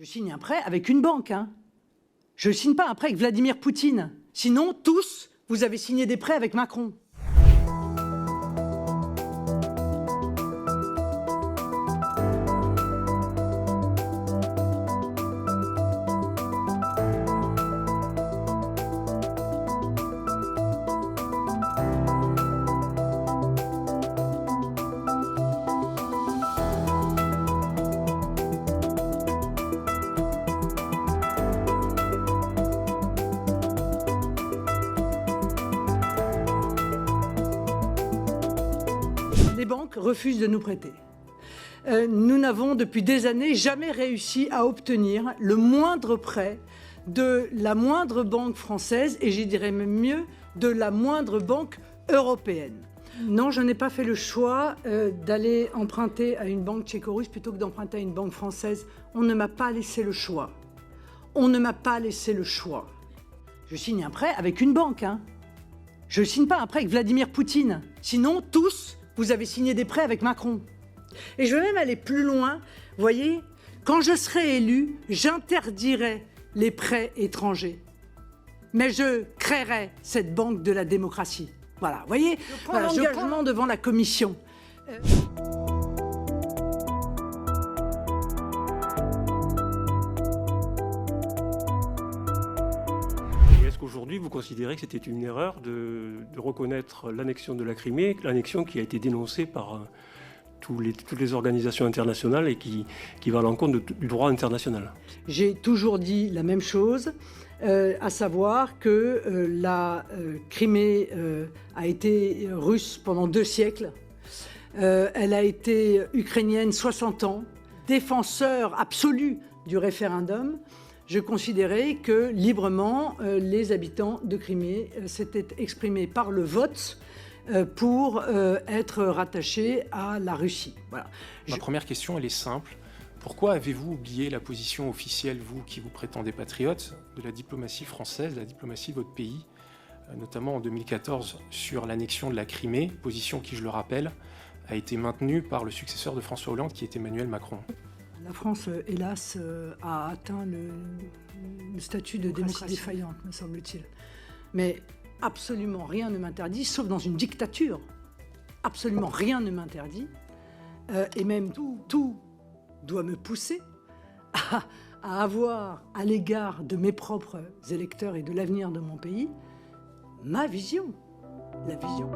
Je signe un prêt avec une banque. Je ne signe pas un prêt avec Vladimir Poutine. Sinon, tous, vous avez signé des prêts avec Macron. Les banques refusent de nous prêter. Nous n'avons depuis des années jamais réussi à obtenir le moindre prêt de la moindre banque française et je dirais même mieux, de la moindre banque européenne. Non, je n'ai pas fait le choix d'aller emprunter à une banque tchéco-russe plutôt que d'emprunter à une banque française. On ne m'a pas laissé le choix. On ne m'a pas laissé le choix. Je signe un prêt avec une banque. Je ne signe pas un prêt avec Vladimir Poutine. Sinon, tous, vous avez signé des prêts avec Macron. Et je vais même aller plus loin. Vous voyez, quand je serai élu, j'interdirai les prêts étrangers. Mais je créerai cette banque de la démocratie. Voilà, vous voyez, je prends devant la commission. Est-ce qu'aujourd'hui, vous considérez que c'était une erreur de reconnaître l'annexion de la Crimée, l'annexion qui a été dénoncée par toutes les organisations internationales et qui va à l'encontre du droit international? J'ai toujours dit la même chose, à savoir que la Crimée a été russe pendant 2 siècles. Elle a été ukrainienne 60 ans, défenseur absolu du référendum. Je considérais que librement, les habitants de Crimée s'étaient exprimés par le vote pour être rattachés à la Russie. Voilà. Ma première question, elle est simple. Pourquoi avez-vous oublié la position officielle, vous qui vous prétendez patriote, de la diplomatie française, de la diplomatie de votre pays, notamment en 2014 sur l'annexion de la Crimée, position qui, je le rappelle, a été maintenue par le successeur de François Hollande, qui est Emmanuel Macron? La France, hélas, a atteint le statut de démocratie défaillante, me semble-t-il. Mais absolument rien ne m'interdit, sauf dans une dictature. Absolument rien ne m'interdit. Et même tout doit me pousser à avoir, à l'égard de mes propres électeurs et de l'avenir de mon pays, ma vision. La vision.